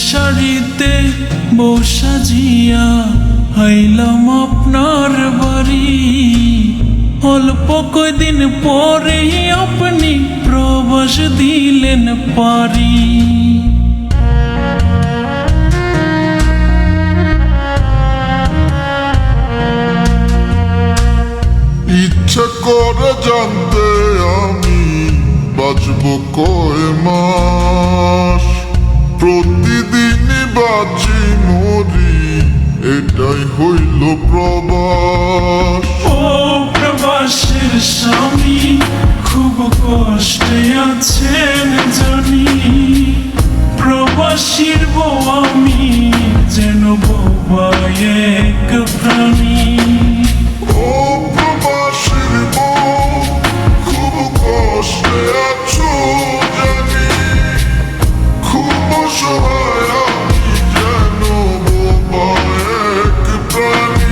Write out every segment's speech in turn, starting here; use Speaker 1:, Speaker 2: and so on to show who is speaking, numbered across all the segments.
Speaker 1: শাড়িতে বউ সাজিয়া আইলাম আপনার বাড়ি। অল্প কয়দিন পরে আপনি প্রবাস দিলেন পারি।
Speaker 2: ইচ্ছা করে জানতে আমি বাঁচব কয় মাস, প্রতিদিনই বাঁচি মরি, এটাই হইল প্রবাস।
Speaker 1: ও প্রবাসের স্বামী খুব কষ্টে আছেন জানি, প্রবাসীর বউ আমি যেন বোবা এক প্রাণী।
Speaker 2: ও প্রবাসীর বউ খুব কষ্টে আছো জানি, খুব অসহায় আমি যেন বোবা এক প্রাণী।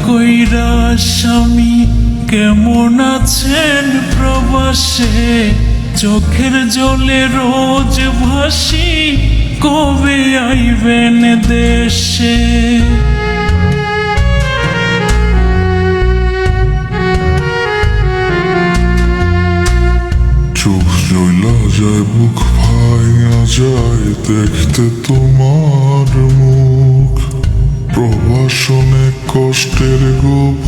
Speaker 1: কইরা স্বামী কেমন আছেন প্রবাসে, চোখের জলে রোজ ভাসি কবে আইবেন দেশে।
Speaker 2: চোখ জ্বলা যায়, বুক ভাঙা যায় দেখতে তোমার মুখ। প্রবাসনে কষ্টের গল্প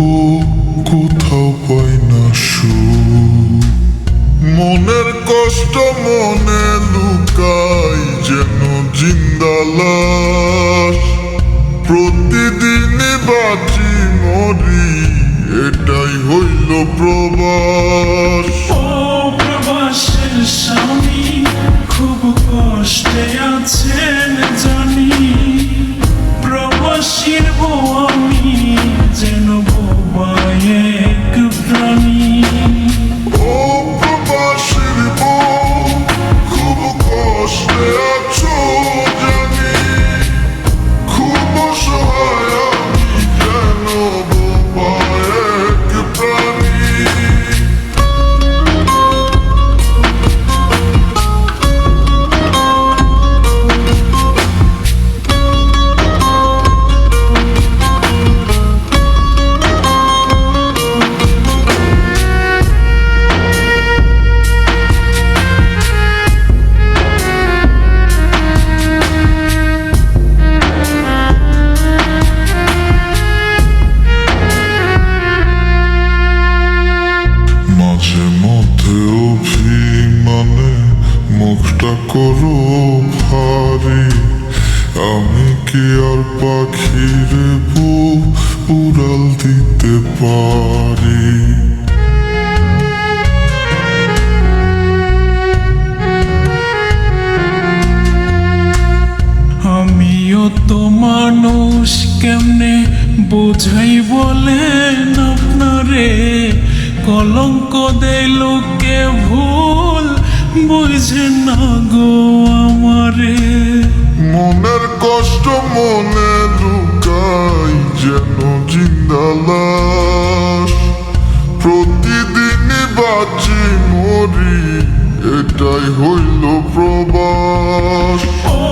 Speaker 2: কোথাও পাই না সুখ। মনের কষ্ট মনে লুকাই যেন জিন্দা লাশ, প্রতিদিনই বাঁচি মরি, এটাই হইল প্রবাস।
Speaker 1: ও প্রবাসের স্বামী খুব কষ্টে আছেন জানি, প্রবাসীর বউ আমি যেন বোবা এক প্রাণী।
Speaker 2: ও প্রবাসীর বউ খুব কষ্টে আছো জানি, খুব অসহায় আমি যেন বোবা এক প্রাণী। মাঝে মধ্যে অভিমানে মুখটা করো ভারী, আমি কি আর পাখির বুক উড়াল দিতে পারি।
Speaker 1: আমিও তো মানুষ, কেমনে বোঝাই বলেন আপনারে, কলঙ্ক দেয় লোকে ভুল বুঝে না গো আমারে।
Speaker 2: মনের কষ্ট মনে লুকাই যেন জিন্দা লাশ, প্রতিদিনই বাঁচি মরি, এটাই হইল প্রবাস।
Speaker 1: ও